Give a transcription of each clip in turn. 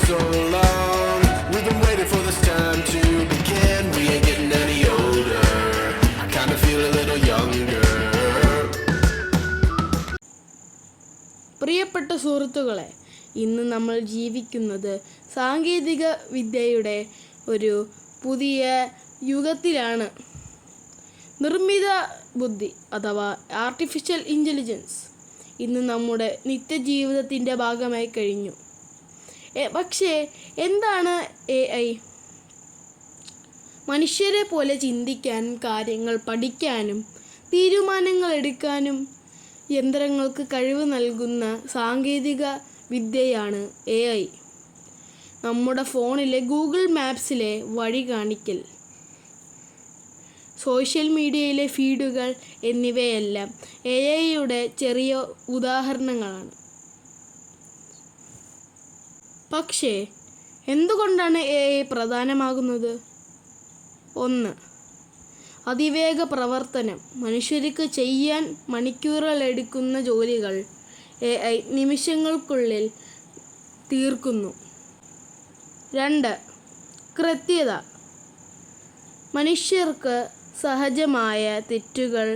so long. We've been waiting for this time to begin. We ain't getting any older. I kinda feel a little younger. പ്രിയപ്പെട്ട സുഹൃത്തുക്കളെ, ഇന്ന് നമ്മൾ ജീവിക്കുന്നത് സാങ്കേതിക വിദ്യയുടെ ഒരു പുതിയ യുഗത്തിലാണ്. നിർമ്മിത ബുദ്ധി അഥവാ ആർട്ടിഫിഷ്യൽ ഇൻ്റലിജൻസ് ഇന്ന് നമ്മുടെ നിത്യജീവിതത്തിൻ്റെ ഭാഗമായി കഴിഞ്ഞു. പക്ഷേ എന്താണ് AI? മനുഷ്യരെ പോലെ ചിന്തിക്കാനും കാര്യങ്ങൾ പഠിക്കാനും തീരുമാനങ്ങൾ എടുക്കാനും യന്ത്രങ്ങൾക്ക് കഴിവ് നൽകുന്ന സാങ്കേതിക വിദ്യയാണ് AI. നമ്മുടെ ഫോണിലെ ഗൂഗിൾ മാപ്സിലെ വഴി കാണിക്കൽ, സോഷ്യൽ മീഡിയയിലെ ഫീഡുകൾ എന്നിവയെല്ലാം AIയുടെ ചെറിയ ഉദാഹരണങ്ങളാണ്. പക്ഷേ എന്തുകൊണ്ടാണ് AI പ്രധാനമാകുന്നത്? 1. അതിവേഗ പ്രവർത്തനം. മനുഷ്യർക്ക് ചെയ്യാൻ മണിക്കൂറുകളെടുക്കുന്ന ജോലികൾ AI നിമിഷങ്ങൾക്കുള്ളിൽ തീർക്കുന്നു. 2. കൃത്യത. മനുഷ്യർക്ക് സഹജമായ തെറ്റുകൾ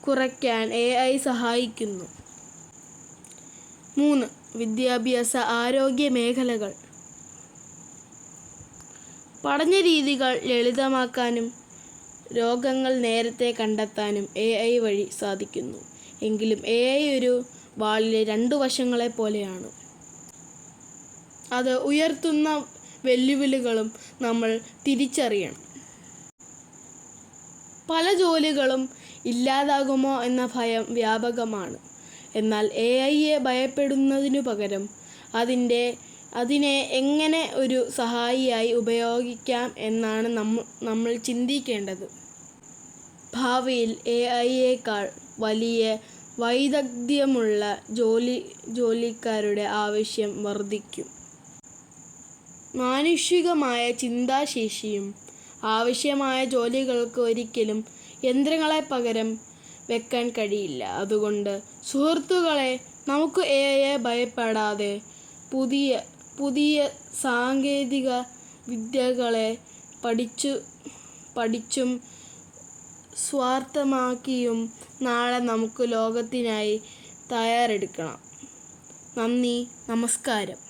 കുറയ്ക്കാൻ AI സഹായിക്കുന്നു. 3. വിദ്യാഭ്യാസ ആരോഗ്യ മേഖലകൾ. പഠന രീതികൾ ലളിതമാക്കാനും രോഗങ്ങൾ നേരത്തെ കണ്ടെത്താനും AI വഴി സാധിക്കുന്നു. എങ്കിലും AI ഒരു വാളിലെ 2 വശങ്ങളെ പോലെയാണ്. അത് ഉയർത്തുന്ന വെല്ലുവിളികളും നമ്മൾ തിരിച്ചറിയണം. പല ജോലികളും ഇല്ലാതാകുമോ എന്ന ഭയം വ്യാപകമാണ്. എന്നാൽ AIയെ ഭയപ്പെടുന്നതിനു പകരം അതിനെ എങ്ങനെ ഒരു സഹായിയായി ഉപയോഗിക്കാം എന്നാണ് നമ്മൾ ചിന്തിക്കേണ്ടത്. ഭാവിയിൽ AIയേക്കാൾ വലിയ വൈദഗ്ധ്യമുള്ള ജോലിക്കാരുടെ ആവശ്യം വർദ്ധിക്കും. മാനുഷികമായ ചിന്താശേഷിയും ആവശ്യമായ ജോലികൾക്ക് ഒരിക്കലും യന്ത്രങ്ങളെ പകരം വെക്കാൻ കഴിയില്ല. അതുകൊണ്ട് സുഹൃത്തുക്കളെ, നമുക്ക് AIയെ ഭയപ്പെടാതെ പുതിയ സാങ്കേതിക വിദ്യകളെ പഠിച്ചും സ്വായത്തമാക്കിയും നാളെ നമുക്ക് ലോകത്തിനായി തയ്യാറെടുക്കണം. നന്ദി, നമസ്കാരം.